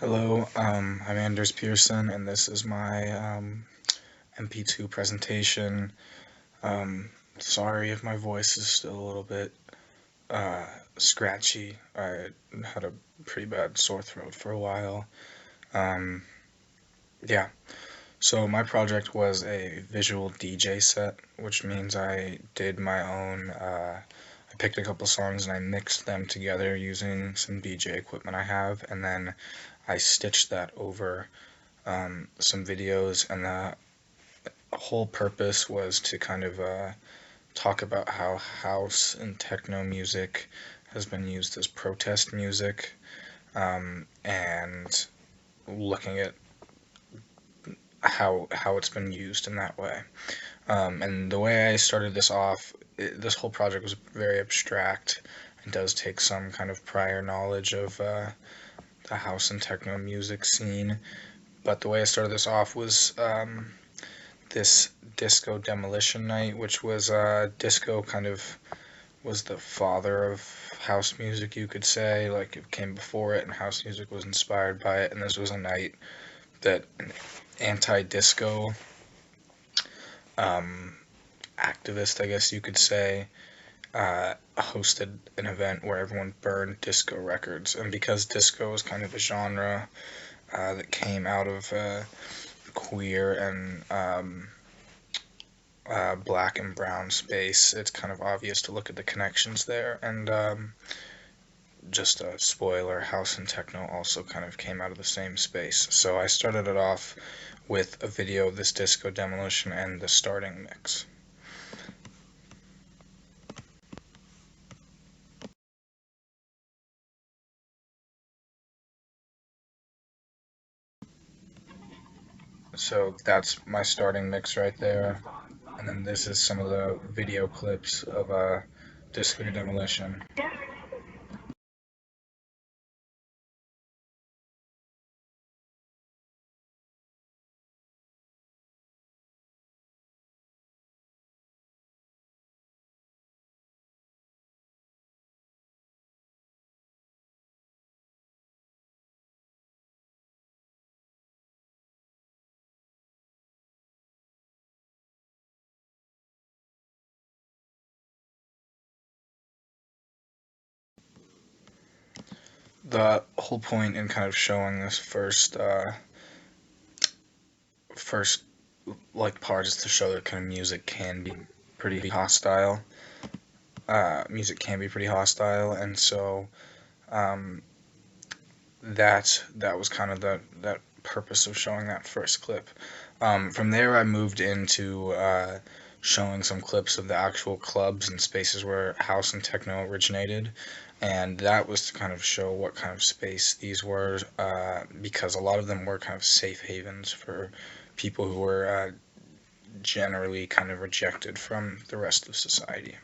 Hello, I'm Anders Pearson, and this is my MP2 presentation. Sorry if my voice is still a little bit uh, scratchy. I had a pretty bad sore throat for a while. Um, yeah, so my project was a visual DJ set, which means I did my own. I picked a couple songs and I mixed them together using some DJ equipment I have, and then I stitched that over some videos, and the whole purpose was to kind of talk about how house and techno music has been used as protest music, and looking at how it's been used in that way. And the way I started this off, this whole project was very abstract. It does take some kind of prior knowledge of the house and techno music scene, but the way I started this off was this disco demolition night, which was disco kind of was the father of house music, you could say. Like, it came before it, and house music was inspired by it. And this was a night that an anti-disco um, activist, I guess you could say, hosted an event where everyone burned disco records. And because disco was kind of a genre that came out of queer and black and brown space, it's kind of obvious to look at the connections there. And just a spoiler, house and techno also kind of came out of the same space. So I started it off with a video of this disco demolition and the starting mix. So that's my starting mix right there. And then this is some of the video clips of disco demolition. The whole point in kind of showing this first like part is to show that kind of music can be pretty hostile. Music can be pretty hostile, and so um, that was kind of that purpose of showing that first clip. From there, I moved into showing some clips of the actual clubs and spaces where house and techno originated, and that was to kind of show what kind of space these were, because a lot of them were kind of safe havens for people who were generally kind of rejected from the rest of society.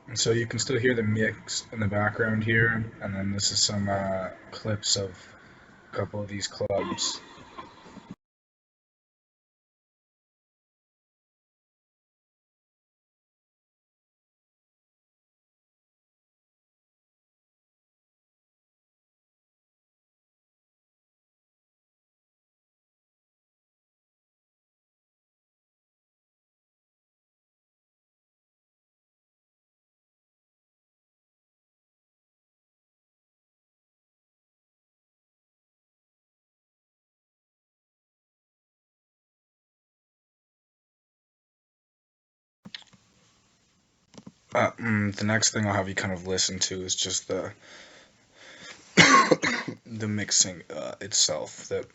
And so you can still hear the mix in the background here, and then this is some clips of a couple of these clubs. The next thing I'll have you kind of listen to is just the the mixing itself that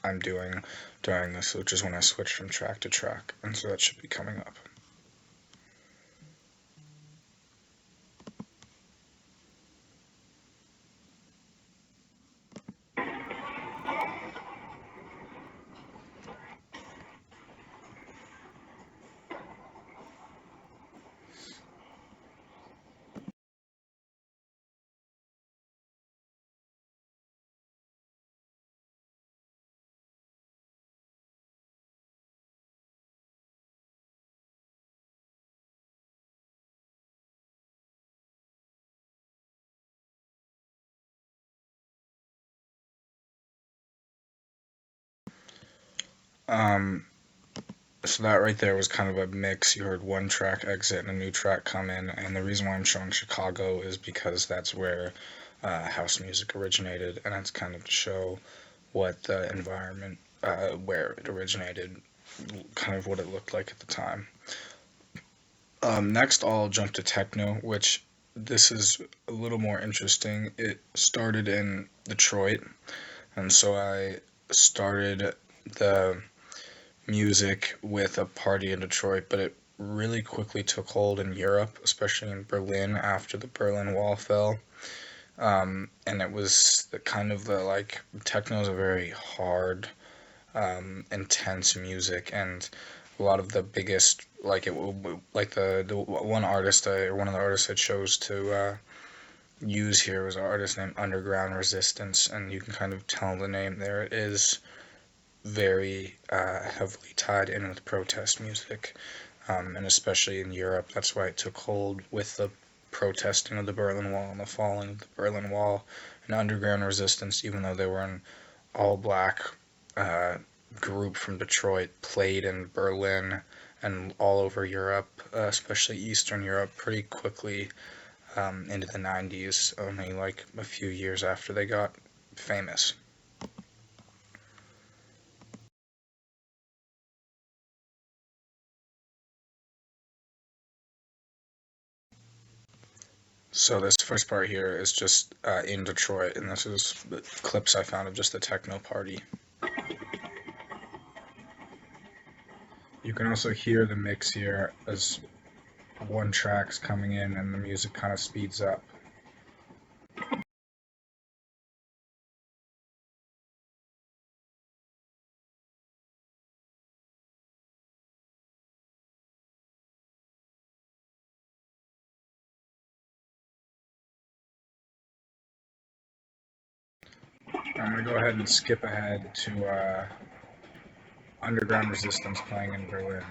I'm doing during this, which is when I switch from track to track, and so that should be coming up. Um, so that right there was kind of a mix. You heard one track exit and a new track come in, and the reason why I'm showing Chicago is because that's where house music originated, and it's kind of to show what the environment where it originated, kind of what it looked like at the time. Next, I'll jump to techno, which this is a little more interesting. It started in Detroit, and so I started the music with a party in Detroit, but it really quickly took hold in Europe, especially in Berlin after the Berlin Wall fell. And it was the kind of the like techno is a very hard, intense music, and a lot of the biggest like like the one artist or one of the artists I chose to use here was an artist named Underground Resistance, and you can kind of tell the name there. It is very heavily tied in with protest music, and especially in Europe. That's why it took hold with the protesting of the Berlin Wall and the falling of the Berlin Wall. And Underground Resistance, even though they were an all black uh, group from Detroit, played in Berlin and all over Europe, especially Eastern Europe, pretty quickly into the 90s, only like a few years after they got famous. So this first part here is just in Detroit, and this is the clips I found of just the techno party. You can also hear the mix here as one track's coming in and the music kind of speeds up. I'm gonna go ahead and skip ahead to Underground Resistance playing in Berlin.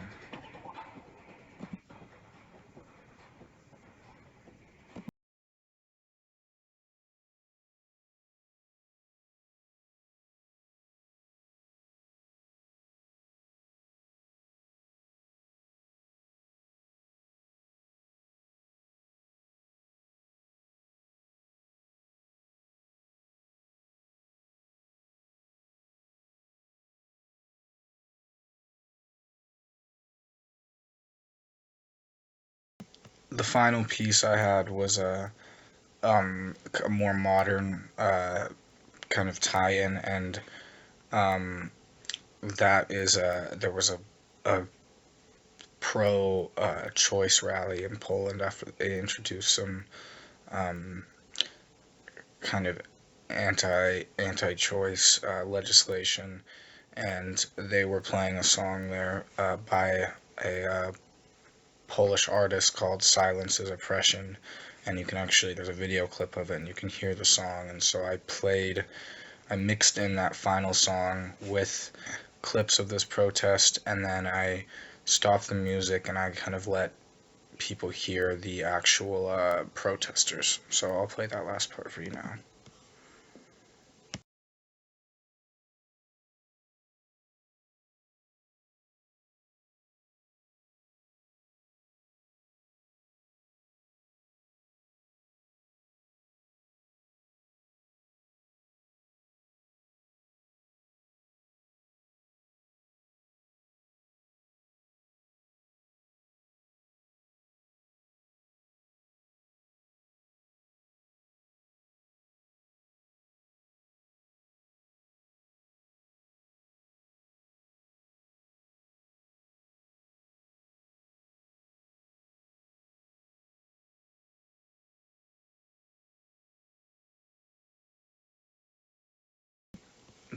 The final piece I had was a more modern kind of tie-in, and um, that is there was a pro choice rally in Poland after they introduced some um, kind of anti-choice legislation, and they were playing a song there by a Polish artist called Silence is Oppression, and you can actually there's a video clip of it, and you can hear the song. And so I mixed in that final song with clips of this protest, and then I stopped the music and I kind of let people hear the actual protesters. So I'll play that last part for you now.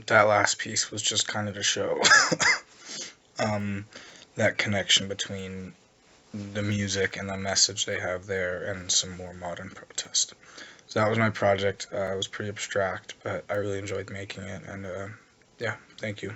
That last piece was just kind of to show um, that connection between the music and the message they have there and some more modern protest. So that was my project. It was pretty abstract, but I really enjoyed making it, and yeah, thank you.